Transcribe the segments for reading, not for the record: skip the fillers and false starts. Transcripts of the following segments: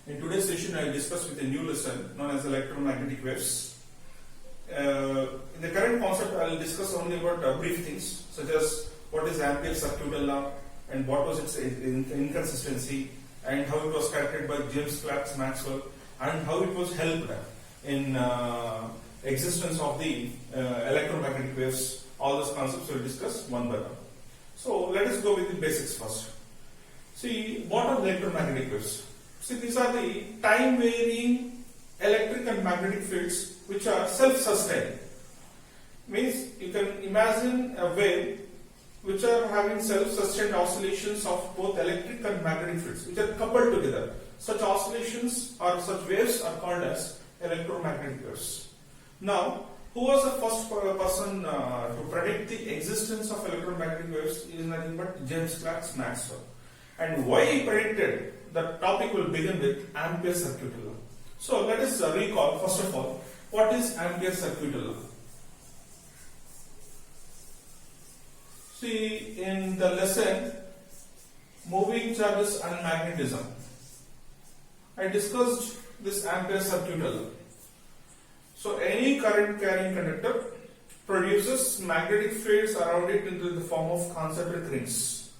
In today's session, I will discuss with a new lesson known as electromagnetic waves. In the current concept, I will discuss only about brief things such as what is Ampere's circuital law and what was its inconsistency and how it was calculated by James Clerk Maxwell and how it was helped in existence of the electromagnetic waves. All those concepts we will discuss one by one. So let us go with the basics first. See, what are electromagnetic waves? See, these are the time-varying electric and magnetic fields which are self-sustained. Means you can imagine a wave which are having self-sustained oscillations of both electric and magnetic fields which are coupled together. Such oscillations or such waves are called as electromagnetic waves. Now, who was the first person to predict the existence of electromagnetic waves is nothing but James Clerk Maxwell. And why he predicted, the topic will begin with Ampere's circuital law. So let us recall first of all, what is Ampere's circuital law? See, in the lesson moving charges and magnetism, I discussed this Ampere's circuital law. So any current carrying conductor produces magnetic fields around it into the form of concentric rings.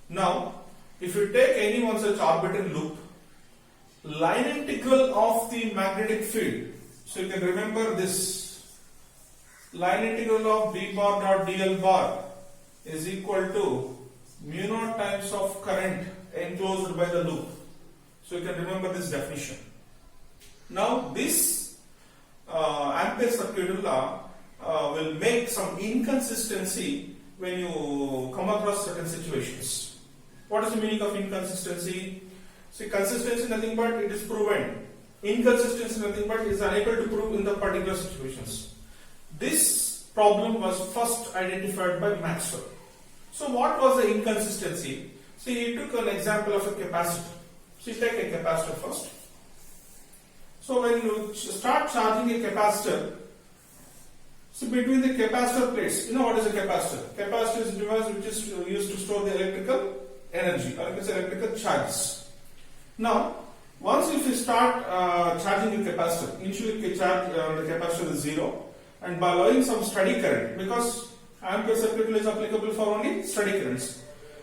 Now, if you take any one such orbital loop, line integral of the magnetic field, so you can remember this, line integral of B bar dot dl bar is equal to mu naught times of current enclosed by the loop. So you can remember this definition. Now this Ampere's circuital law will make some inconsistency when you come across certain situations. What is the meaning of inconsistency? See, consistency is nothing but it is proven. Inconsistency is nothing but it is unable to prove in the particular situations. This problem was first identified by Maxwell. So what was the inconsistency? See, he took an example of a capacitor. So take a capacitor first. So when you start charging a capacitor, so between the capacitor plates, you know what is a capacitor? Capacitor is a device which is used to store the electrical energy or it's electrical charges. Now, once if you start charging the capacitor, initially the charge the capacitor is 0, and by allowing some steady current, because Ampere circuit is applicable for only steady currents.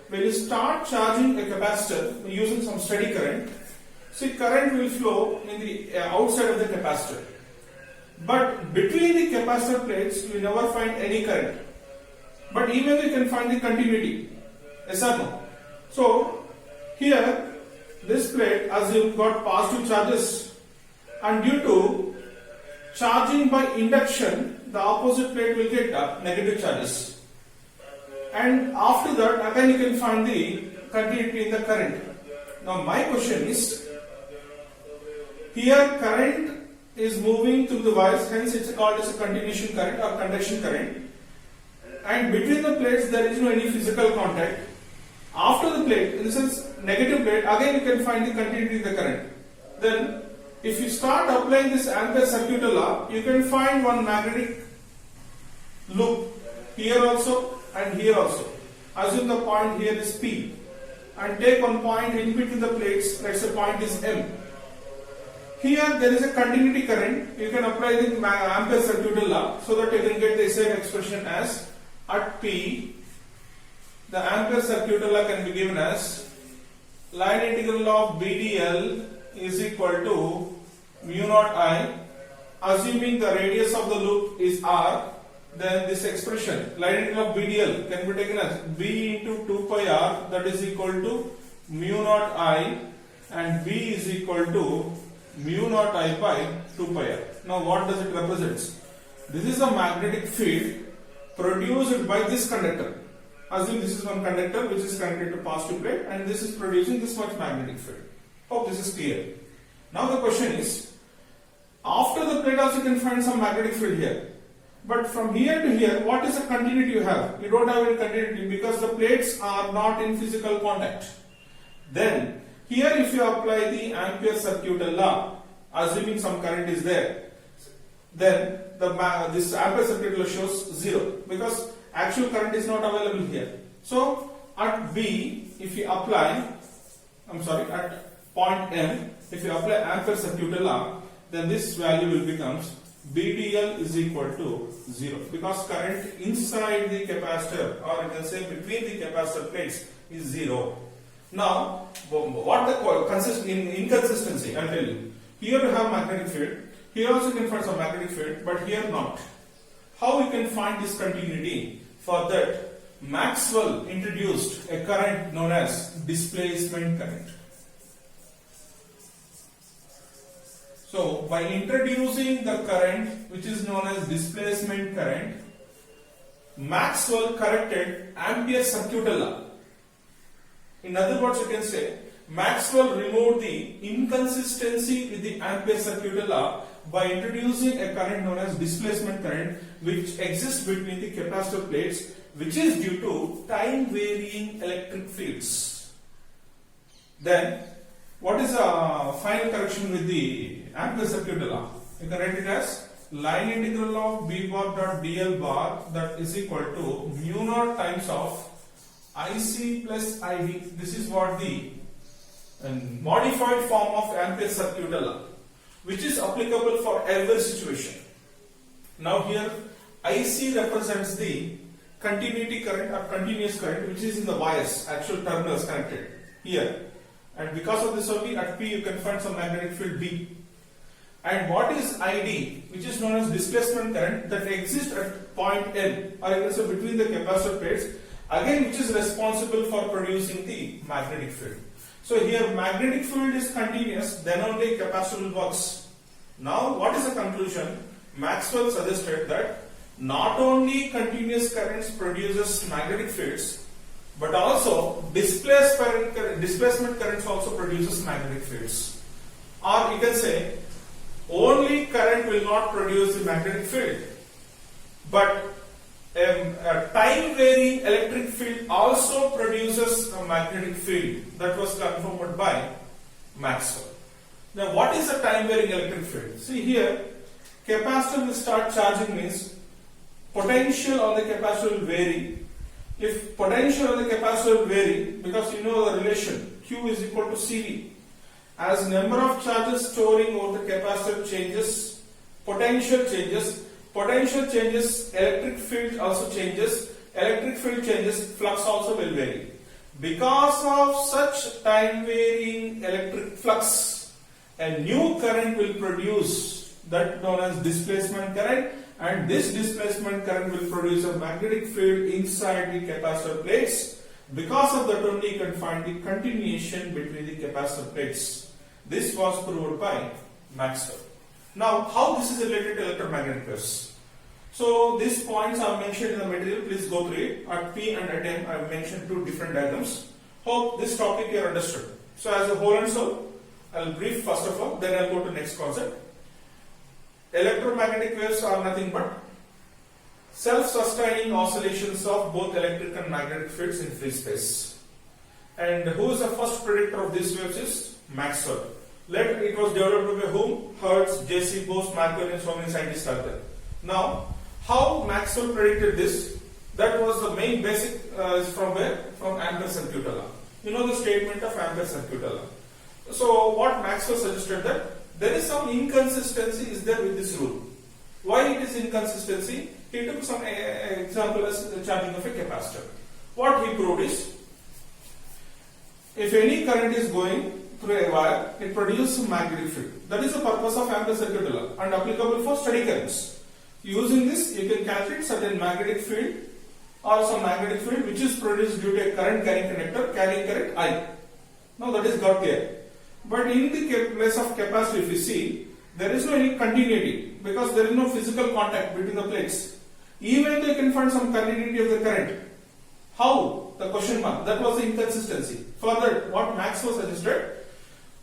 When you start charging a capacitor using some steady current, see, current will flow in the outside of the capacitor. But between the capacitor plates, you will never find any current. But even you can find the continuity. Yes or no? So, here, this plate, as you've got positive charges, and due to charging by induction, the opposite plate will get negative charges. And after that, again you can find the continuity in the current. Now, my question is, here current is moving through the wires, hence it's called as a continuation current or conduction current. And between the plates there is no any physical contact. After the plate, in the sense negative plate, again you can find the continuity in the current. Then if you start applying this Ampere's circuital law, you can find one magnetic loop here also and here also. Assume the point here is P and take one point in between the plates, let's say point is M. Here there is a continuity current, you can apply the Ampere's circuital law so that you can get the same expression as at P, the Ampere's circuital law can be given as line integral of BdL is equal to mu naught I, assuming the radius of the loop is R, then this expression line integral of BdL can be taken as B into 2 pi R, that is equal to mu naught I, and B is equal to mu naught I by 2 pi R. Now what does it represent? This is a magnetic field produced by this conductor. Assume this is one conductor which is connected to positive plate and this is producing this much magnetic field. Hope this is clear. Now the question is, after the plate also you can find some magnetic field here. But from here to here, what is the continuity you have? You don't have any continuity because the plates are not in physical contact. Then, here if you apply the Ampere's circuital law, assuming some current is there, then this Ampere's circuital law shows 0 because actual current is not available here. So at B, if you apply, at point M, if you apply ampere circuit law, then this value will becomes BDL is equal to 0, because current inside the capacitor, or you can say between the capacitor plates, is 0. Now, what the inconsistency? I'll tell you. Here you have magnetic field. Here also you can find some magnetic field, but here not. How we can find this continuity? For that, Maxwell introduced a current known as displacement current. So, by introducing the current which is known as displacement current, Maxwell corrected Ampere's circuit law. In other words, you can say Maxwell removed the inconsistency with the Ampere circuit law by introducing a current known as displacement current, which exists between the capacitor plates, which is due to time varying electric fields. Then, what is the final correction with the Ampere circuit law? You can write it as line integral of B bar dot dl bar, that is equal to mu naught times of IC plus ID. This is what the modified form of Ampere circuit law, which is applicable for every situation. Now here IC represents the continuity current or continuous current which is in the wires, actual terminals connected here, and because of this only at P you can find some magnetic field B. And what is ID, which is known as displacement current that exists at point N, or you can say between the capacitor plates, again which is responsible for producing the magnetic field. So here magnetic field is continuous, then only capacitor works. Now what is the conclusion? Maxwell suggested that not only continuous currents produces magnetic fields, but also displacement currents also produces magnetic fields. Or you can say only current will not produce the magnetic field, but a time varying electric field also produces a magnetic field. That was confirmed by Maxwell. Now what is a time varying electric field? See here, capacitor will start charging means potential on the capacitor will vary. If potential on the capacitor will vary, because you know the relation Q is equal to CV, as number of charges storing over the capacitor changes, potential changes, electric field also changes, electric field changes, flux also will vary. Because of such time varying electric flux, a new current will produce, that known as displacement current, and this displacement current will produce a magnetic field inside the capacitor plates. Because of that only you can find the continuation between the capacitor plates. This was proved by Maxwell. Now, how this is related to electromagnetic waves? So, these points are mentioned in the material. Please go through it. At P and at M, I have mentioned two different diagrams. Hope this topic you are understood. So, as a whole and soul, I will brief first of all, then I will go to next concept. Electromagnetic waves are nothing but self-sustaining oscillations of both electric and magnetic fields in free space. And who is the first predictor of these waves is Maxwell. It was developed by whom? Hertz, J.C. Bose, Marconi, and so many scientists are there. Now, how Maxwell predicted this? That was the main basic from where? From Ampere circuit law. You know the statement of Ampere circuit law. So, what Maxwell suggested that there is some inconsistency is there with this rule. Why it is inconsistency? He took some example as the charging of a capacitor. What he proved is, if any current is going through a wire, it produces a magnetic field. That is the purpose of Ampere circuit law and applicable for steady currents. Using this, you can calculate certain magnetic field or some magnetic field which is produced due to a current carrying conductor carrying current I. Now that is got there. But in the place of capacitor, if you see, there is no any continuity because there is no physical contact between the plates. Even though you can find some continuity of the current. How? The question mark. That was the inconsistency. Further, what Maxwell suggested,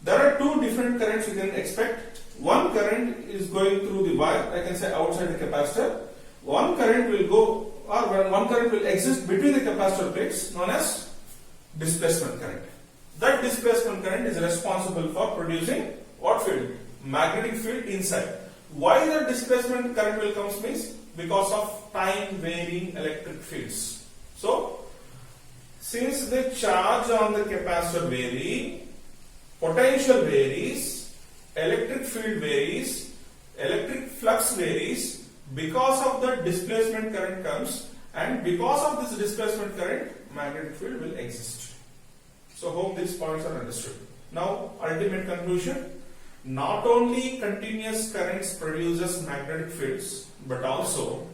there are two different currents you can expect. One current is going through the wire, I can say outside the capacitor. One current will go, or one current will exist between the capacitor plates, known as displacement current. That displacement current is responsible for producing what field? Magnetic field inside. Why the displacement current will come means? Because of time varying electric fields. So, since the charge on the capacitor vary, potential varies, electric field varies, electric flux varies because of the displacement current comes, and because of this displacement current magnetic field will exist. So hope these points are understood. Now ultimate conclusion, not only continuous currents produces magnetic fields, but also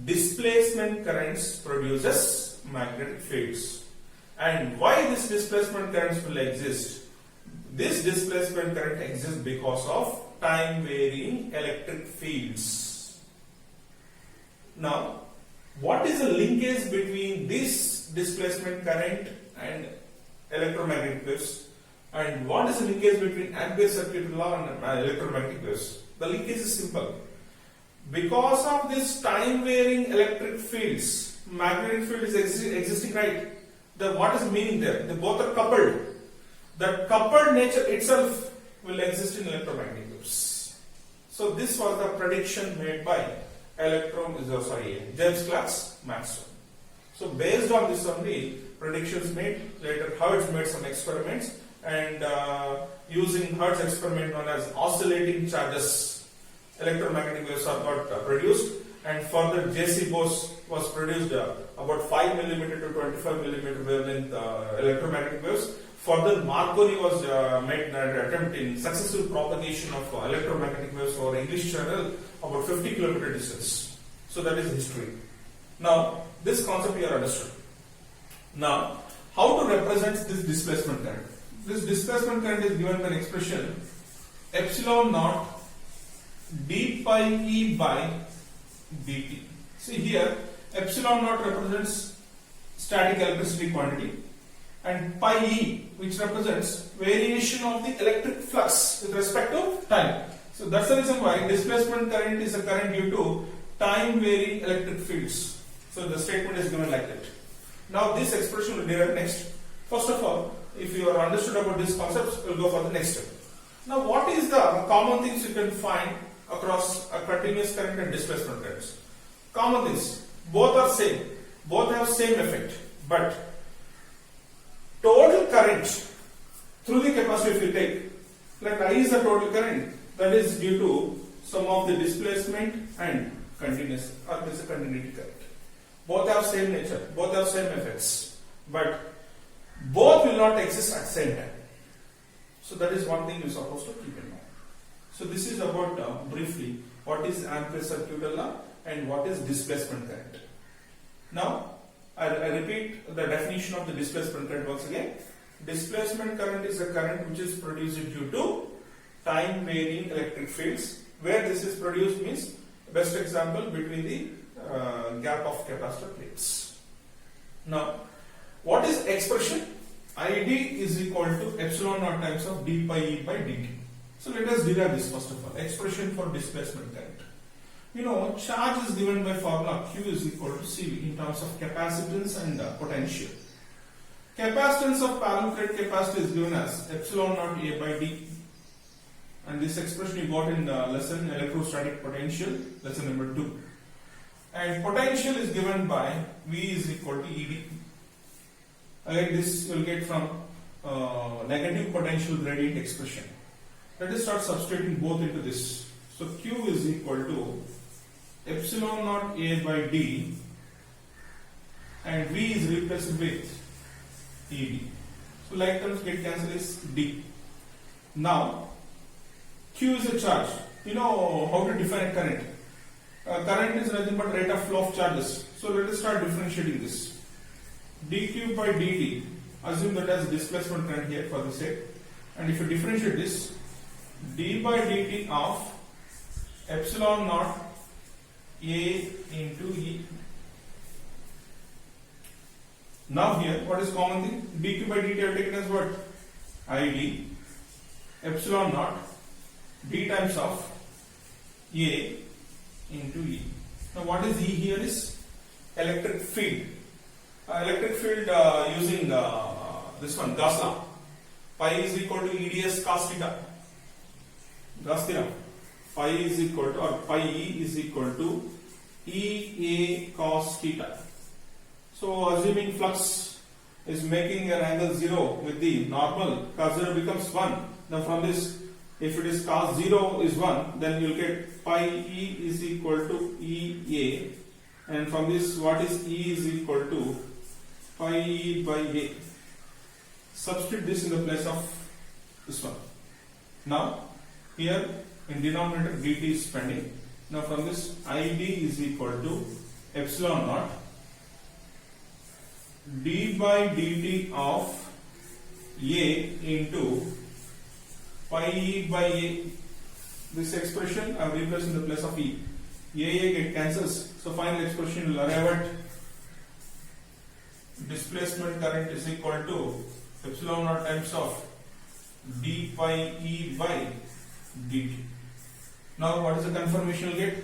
displacement currents produces magnetic fields. And why this displacement currents will exist? This displacement current exists because of time varying electric fields. Now, what is the linkage between this displacement current and electromagnetic waves? And what is the linkage between Ampere's circuit law and electromagnetic waves? The linkage is simple. Because of this time varying electric fields, magnetic field is existing, right? What is the meaning there? They both are coupled. The coupled nature itself will exist in electromagnetic waves. So this was the prediction made by James Clerk Maxwell. So based on this only predictions made, later Hertz made some experiments, and using Hertz experiment known as oscillating charges, electromagnetic waves are got produced, and further J.C. Bose was produced about 5 mm to 25 mm wavelength electromagnetic waves. Further Marconi was made an attempt in successful propagation of electromagnetic waves over English Channel about 50 km distance. So that is history. Now this concept you are understood. Now how to represent this displacement current? This displacement current is given by an expression epsilon naught d pi e by dt. See here, epsilon naught represents static electricity quantity, and pi e, which represents variation of the electric flux with respect to time. So that's the reason why displacement current is a current due to time varying electric fields. So the statement is given like that. Now this expression will derive next. First of all, if you are understood about these concepts, we'll go for the next step. Now what is the common things you can find across a continuous current and displacement currents? Common things, both are same, both have same effect, but total current through the capacitor, if you take, like I is the total current, that is due to sum of the displacement and continuous, or this is a continuity current. Both have same nature, both have same effects, but both will not exist at the same time. So that is one thing you are supposed to keep in mind. So this is about briefly what is Ampere's circuit law and what is displacement current. Now I repeat the definition of the displacement current once again. Displacement current is a current which is produced due to time varying electric fields. Where this is produced means best example between the gap of capacitor plates. Now what is expression? ID is equal to epsilon naught times of d pi e by dt. So let us derive this first of all. Expression for displacement current. You know, charge is given by formula Q is equal to CV in terms of capacitance and potential. Capacitance of parallel plate capacitor is given as epsilon naught A by D. And this expression you got in lesson electrostatic potential, lesson number 2. And potential is given by V is equal to ED. Again, this you will get from negative potential gradient expression. Let us start substituting both into this. So Q is equal to epsilon naught A by D, and V is replaced with ED. So like terms get cancelled is D. Now Q is a charge. You know how to define a current. Current is nothing but rate of flow of charges. So let us start differentiating this. dq by dt, assume that as displacement current here for the sake, and if you differentiate this, d by dt of epsilon naught A into E. Now here, what is common thing? dq by dt I have taken as what? id epsilon naught d times of A into E. Now what is E here is electric field. Electric field using this one, Gauss law. Pi is equal to EDS cos theta. Gauss theorem. Pi is equal to, or pi E is equal to EA cos theta. So assuming flux is making an angle 0 with the normal, cos 0 becomes 1. Now from this, if it is cos 0 is 1, then you'll get pi E is equal to EA, and from this what is E is equal to pi E by A. Substitute this in the place of this one. Now here in denominator dt is pending. Now from this ID is equal to epsilon naught d by dt of A into pi E by A. This expression I have replaced in the place of E. A get cancels. So final expression will arrive at displacement current is equal to epsilon naught times of d pi E by dt. Now what is the confirmation you get?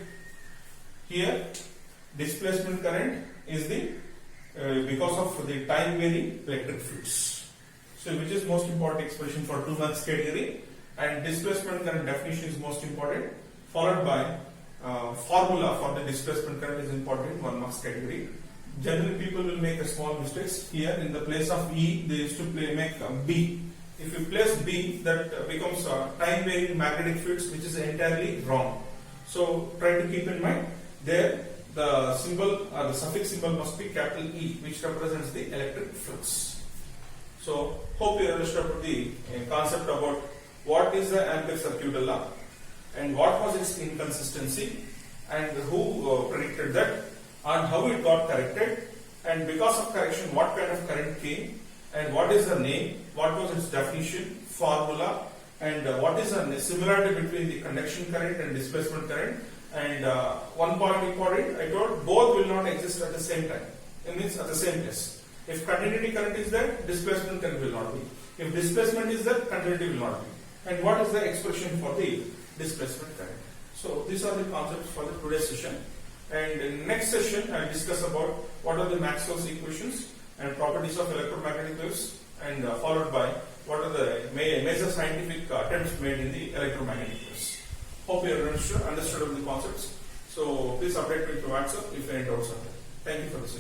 Here displacement current is the because of the time varying electric fields. So which is most important expression for 2 marks category, and displacement current definition is most important, followed by formula for the displacement current is important in 1 marks category. Generally people will make a small mistakes. Here in the place of E they used to make B. If you place B, that becomes time varying magnetic fields, which is entirely wrong. So try to keep in mind there the symbol or the suffix symbol must be capital E, which represents the electric flux. So hope you understood the concept about what is the Ampere circuital law and what was its inconsistency and who predicted that and how it got corrected, and because of correction what kind of current came and what is the name, what was its definition, formula, and what is the similarity between the conduction current and displacement current. And one point important, I told both will not exist at the same time. It means at the same place. If continuity current is there, displacement current will not be. If displacement is there, continuity will not be. And what is the expression for the displacement current? So these are the concepts for the today's session. And in next session, I will discuss about what are the Maxwell's equations and properties of electromagnetic waves, and followed by what are the major scientific attempts made in the electromagnetic waves. Hope you understood the concepts. So please update me through WhatsApp if any doubts are there. Thank you for the session.